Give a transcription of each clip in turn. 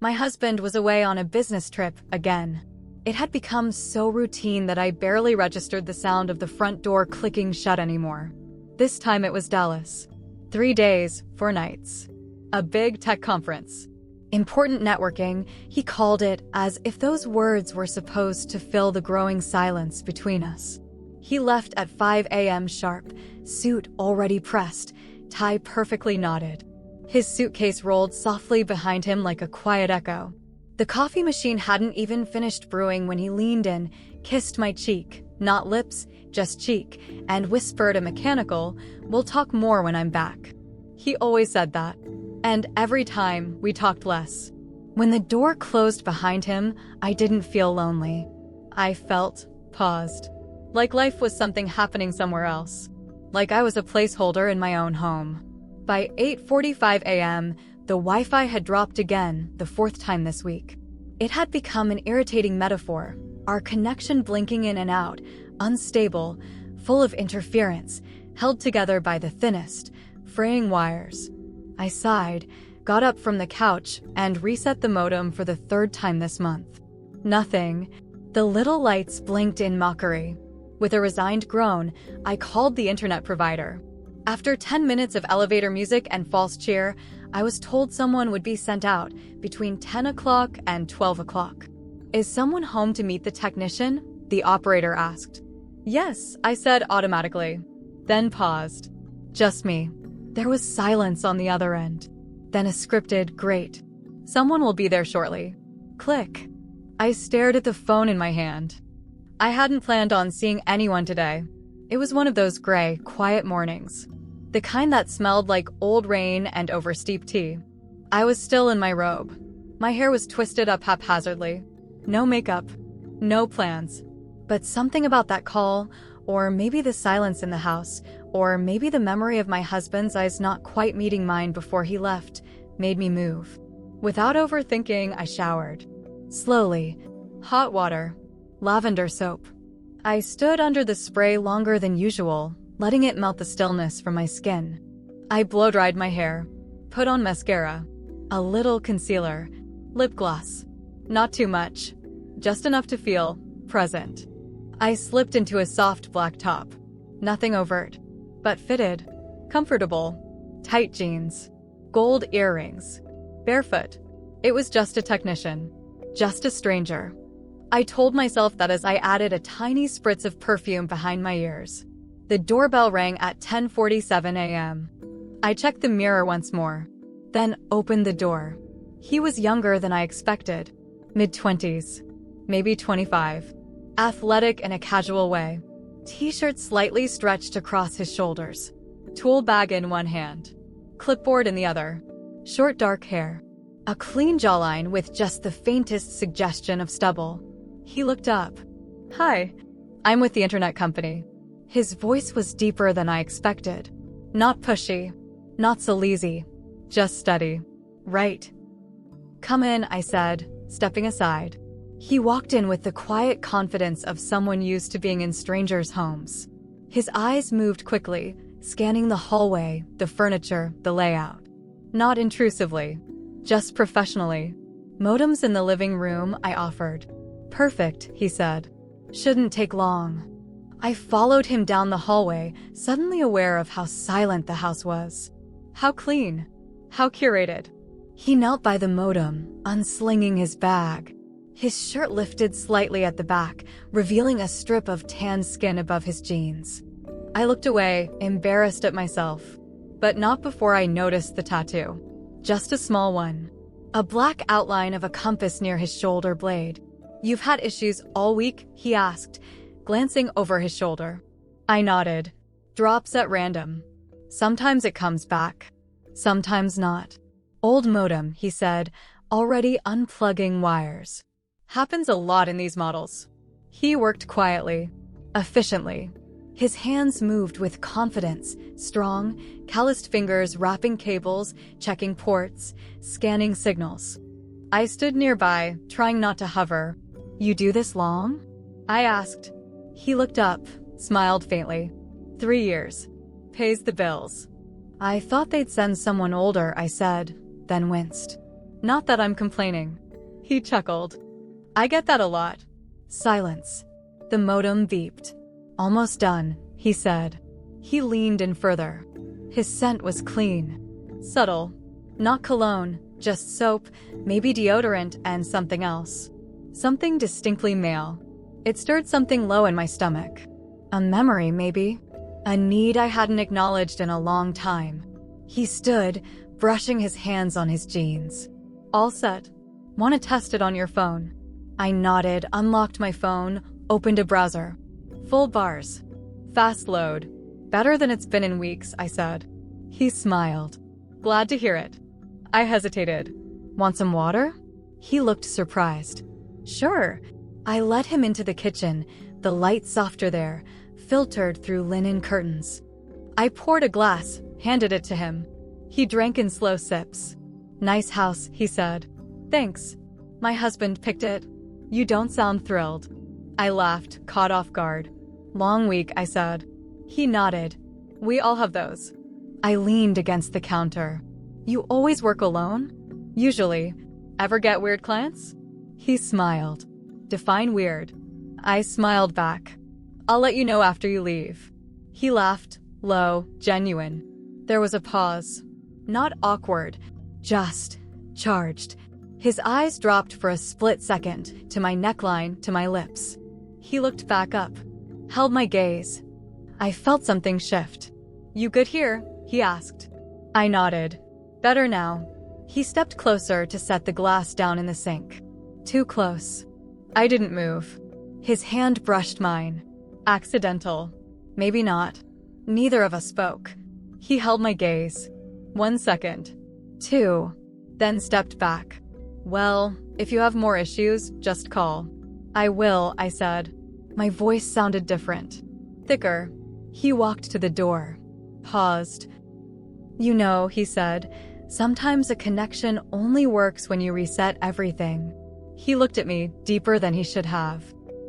My husband was away on a business trip again. It had become so routine that I barely registered the sound of the front door clicking shut anymore. This time it was Dallas. 3 days, 4 nights. A big tech conference. Important networking, he called it, as if those words were supposed to fill the growing silence between us. He left at 5 a.m. sharp, suit already pressed, tie perfectly knotted. His suitcase rolled softly behind him like a quiet echo. The coffee machine hadn't even finished brewing when he leaned in, kissed my cheek, not lips, just cheek, and whispered a mechanical, "We'll talk more when I'm back." He always said that. And every time, we talked less. When the door closed behind him, I didn't feel lonely. I felt paused. Like life was something happening somewhere else. Like I was a placeholder in my own home. By 8:45 a.m., the Wi-Fi had dropped again, the 4th time this week. It had become an irritating metaphor, our connection blinking in and out, unstable, full of interference, held together by the thinnest, fraying wires. I sighed, got up from the couch, and reset the modem for the 3rd time this month. Nothing. The little lights blinked in mockery. With a resigned groan, I called the internet provider. After 10 minutes of elevator music and false cheer, I was told someone would be sent out between 10 o'clock and 12 o'clock. "Is someone home to meet the technician?" the operator asked. "Yes," I said automatically. Then paused. Just me. There was silence on the other end. Then a scripted, "Great. Someone will be there shortly." Click. I stared at the phone in my hand. I hadn't planned on seeing anyone today. It was one of those gray, quiet mornings. The kind that smelled like old rain and oversteeped tea. I was still in my robe. My hair was twisted up haphazardly. No makeup. No plans. But something about that call, or maybe the silence in the house, or maybe the memory of my husband's eyes not quite meeting mine before he left, made me move. Without overthinking, I showered. Slowly. Hot water. Lavender soap. I stood under the spray longer than usual, letting it melt the stillness from my skin. I blow-dried my hair. Put on mascara. A little concealer. Lip gloss. Not too much. Just enough to feel present. I slipped into a soft black top. Nothing overt. But fitted. Comfortable. Tight jeans. Gold earrings. Barefoot. It was just a technician. Just a stranger. I told myself that as I added a tiny spritz of perfume behind my ears. The doorbell rang at 10:47 a.m. I checked the mirror once more. Then opened the door. He was younger than I expected. Mid-20s. Maybe 25. Athletic in a casual way. T-shirt slightly stretched across his shoulders. Tool bag in one hand. Clipboard in the other. Short dark hair. A clean jawline with just the faintest suggestion of stubble. He looked up. "Hi. I'm with the internet company." His voice was deeper than I expected. Not pushy. Not sleazy. Just steady. "Right." "Come in," I said, stepping aside. He walked in with the quiet confidence of someone used to being in strangers' homes. His eyes moved quickly, scanning the hallway, the furniture, the layout. Not intrusively. Just professionally. "Modems in the living room," I offered. "Perfect," he said. "Shouldn't take long." I followed him down the hallway, suddenly aware of how silent the house was. How clean. How curated. He knelt by the modem, unslinging his bag. His shirt lifted slightly at the back, revealing a strip of tan skin above his jeans. I looked away, embarrassed at myself. But not before I noticed the tattoo. Just a small one. A black outline of a compass near his shoulder blade. "You've had issues all week?" he asked, glancing over his shoulder. I nodded. Drops at random. Sometimes it comes back. Sometimes not. "Old modem," he said, already unplugging wires. "Happens a lot in these models." He worked quietly. Efficiently. His hands moved with confidence, strong, calloused fingers wrapping cables, checking ports, scanning signals. I stood nearby, trying not to hover. "You do this long?" I asked. He looked up, smiled faintly. 3 years. Pays the bills." "I thought they'd send someone older," I said, then winced. Not that I'm complaining. He chuckled. I get that a lot. Silence. The modem beeped. Almost done, he said. He leaned in further. His scent was clean. Subtle. Not cologne, just soap, maybe deodorant, and something else. Something distinctly male. It stirred something low in my stomach. A memory, maybe. A need I hadn't acknowledged in a long time. He stood, brushing his hands on his jeans. All set. Want to test it on your phone? I nodded, unlocked my phone, opened a browser. Full bars. Fast load. Better than it's been in weeks, I said. He smiled. Glad to hear it. I hesitated. Want some water? He looked surprised. Sure. I led him into the kitchen, the light softer there, filtered through linen curtains. I poured a glass, handed it to him. He drank in slow sips. Nice house, he said. Thanks. My husband picked it. You don't sound thrilled. I laughed, caught off guard. Long week, I said. He nodded. We all have those. I leaned against the counter. You always work alone? Usually. Ever get weird clients? He smiled. Define weird. I smiled back. I'll let you know after you leave. He laughed, low, genuine. There was a pause. Not awkward, just charged. His eyes dropped for a split second, to my neckline, to my lips. He looked back up, held my gaze. I felt something shift. You good here? He asked. I nodded. Better now. He stepped closer to set the glass down in the sink. Too close. I didn't move. His hand brushed mine. Accidental. Maybe not. Neither of us spoke. He held my gaze. 1 second. 2. Then stepped back. Well, if you have more issues, just call. I will, I said. My voice sounded different. Thicker. He walked to the door. Paused. You know, he said, sometimes a connection only works when you reset everything. He looked at me deeper than he should have.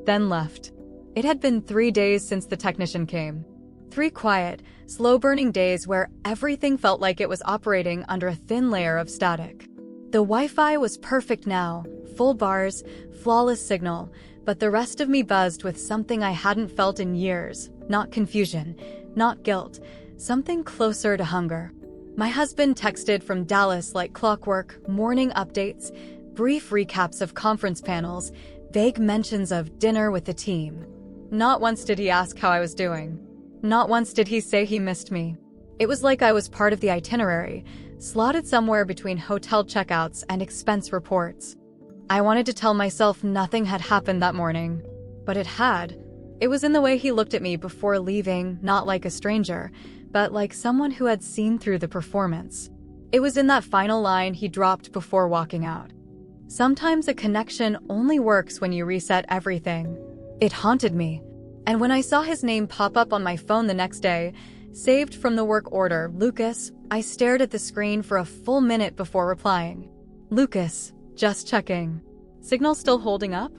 Then left. It had been 3 days since the technician came. 3 quiet, slow-burning days where everything felt like it was operating under a thin layer of static. The Wi-Fi was perfect now, full bars, flawless signal, but the rest of me buzzed with something I hadn't felt in years. Not confusion, not guilt, something closer to hunger. My husband texted from Dallas like clockwork, morning updates, brief recaps of conference panels, vague mentions of dinner with the team. Not once did he ask how I was doing. Not once did he say he missed me. It was like I was part of the itinerary, slotted somewhere between hotel checkouts and expense reports. I wanted to tell myself nothing had happened that morning, but it had. It was in the way he looked at me before leaving, not like a stranger, but like someone who had seen through the performance. It was in that final line he dropped before walking out. Sometimes a connection only works when you reset everything. It haunted me. And when I saw his name pop up on my phone the next day, saved from the work order, Lucas, I stared at the screen for a full minute before replying. Lucas, just checking. Signal still holding up?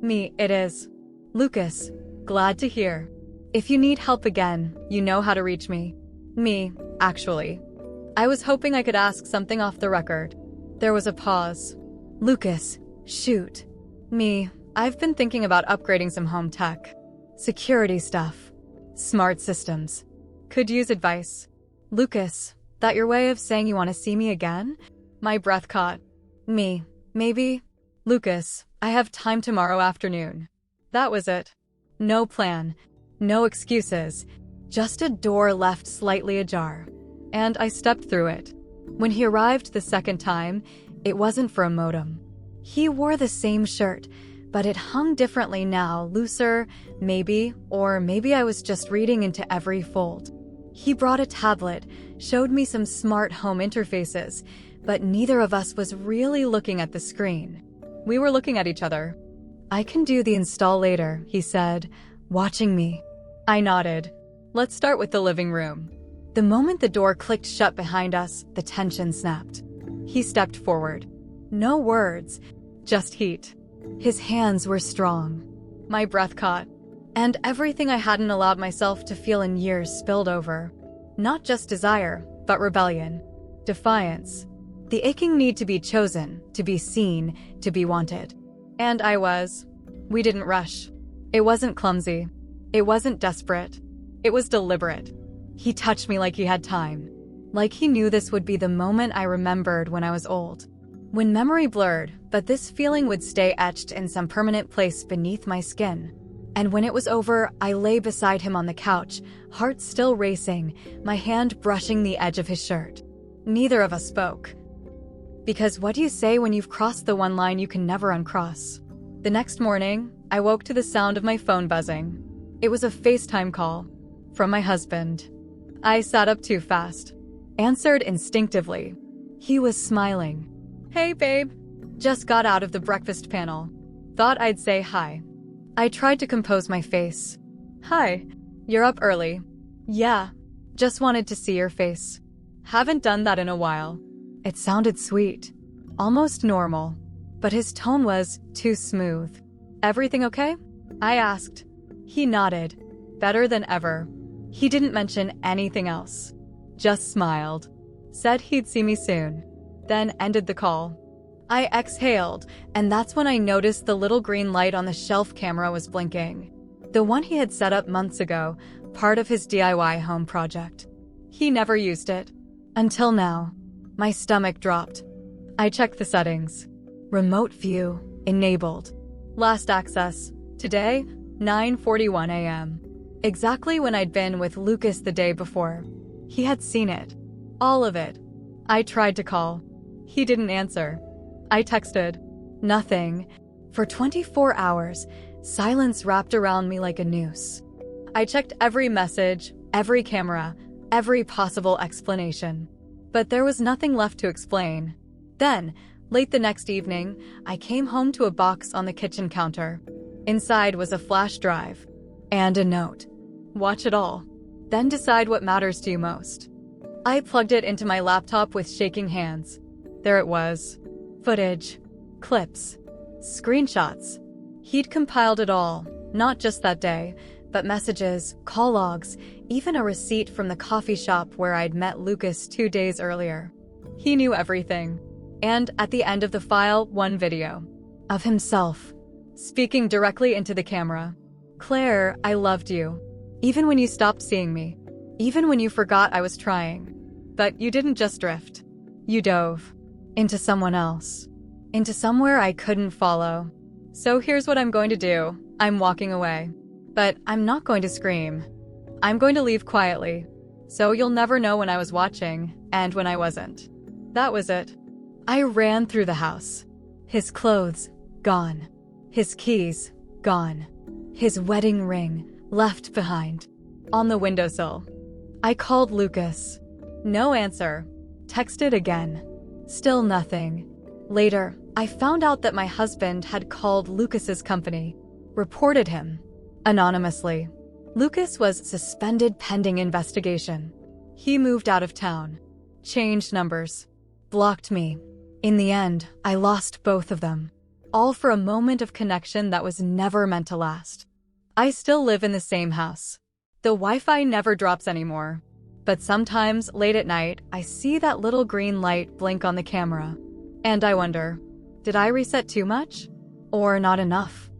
Me, it is. Lucas, glad to hear. If you need help again, you know how to reach me. Me, actually. I was hoping I could ask something off the record. There was a pause. Lucas, shoot. Me, I've been thinking about upgrading some home tech. Security stuff. Smart systems. Could use advice. Lucas, that your way of saying you want to see me again? My breath caught. Me, maybe. Lucas, I have time tomorrow afternoon. That was it. No plan. No excuses. Just a door left slightly ajar. And I stepped through it. When he arrived the second time, it wasn't for a modem. He wore the same shirt, but it hung differently now, looser, maybe, or maybe I was just reading into every fold. He brought a tablet, showed me some smart home interfaces, but neither of us was really looking at the screen. We were looking at each other. I can do the install later, he said, watching me. I nodded. Let's start with the living room. The moment the door clicked shut behind us, the tension snapped. He stepped forward. No words, just heat. His hands were strong. My breath caught. And everything I hadn't allowed myself to feel in years spilled over. Not just desire, but rebellion. Defiance. The aching need to be chosen, to be seen, to be wanted. And I was. We didn't rush. It wasn't clumsy. It wasn't desperate. It was deliberate. He touched me like he had time. Like he knew this would be the moment I remembered when I was old. When memory blurred, but this feeling would stay etched in some permanent place beneath my skin. And when it was over, I lay beside him on the couch, heart still racing, my hand brushing the edge of his shirt. Neither of us spoke. Because what do you say when you've crossed the one line you can never uncross? The next morning, I woke to the sound of my phone buzzing. It was a FaceTime call from my husband. I sat up too fast. Answered instinctively. He was smiling. Hey, babe. Just got out of the breakfast panel. Thought I'd say hi. I tried to compose my face. Hi. You're up early. Yeah. Just wanted to see your face. Haven't done that in a while. It sounded sweet. Almost normal. But his tone was too smooth. Everything okay? I asked. He nodded. Better than ever. He didn't mention anything else. Just smiled. Said he'd see me soon. Then ended the call. I exhaled, and that's when I noticed the little green light on the shelf camera was blinking. The one he had set up months ago, part of his DIY home project. He never used it. Until now. My stomach dropped. I checked the settings. Remote view, enabled. Last access, today, 9:41 a.m. Exactly when I'd been with Lucas the day before. He had seen it. All of it. I tried to call. He didn't answer. I texted. Nothing. For 24 hours, silence wrapped around me like a noose. I checked every message, every camera, every possible explanation. But there was nothing left to explain. Then, late the next evening, I came home to a box on the kitchen counter. Inside was a flash drive. And a note. Watch it all. Then decide what matters to you most. I plugged it into my laptop with shaking hands. There it was. Footage. Clips. Screenshots. He'd compiled it all, not just that day, but messages, call logs, even a receipt from the coffee shop where I'd met Lucas 2 days earlier. He knew everything. And at the end of the file, one video. Of himself. Speaking directly into the camera. Claire, I loved you. Even when you stopped seeing me. Even when you forgot I was trying. But you didn't just drift. You dove. Into someone else. Into somewhere I couldn't follow. So here's what I'm going to do. I'm walking away. But I'm not going to scream. I'm going to leave quietly. So you'll never know when I was watching, and when I wasn't. That was it. I ran through the house. His clothes, gone. His keys, gone. His wedding ring, left behind. On the windowsill. I called Lucas. No answer. Texted again. Still nothing. Later, I found out that my husband had called Lucas's company. Reported him. Anonymously. Lucas was suspended pending investigation. He moved out of town. Changed numbers. Blocked me. In the end, I lost both of them. All for a moment of connection that was never meant to last. I still live in the same house. The Wi-Fi never drops anymore. But sometimes, late at night, I see that little green light blink on the camera. And I wonder, did I reset too much? Or not enough?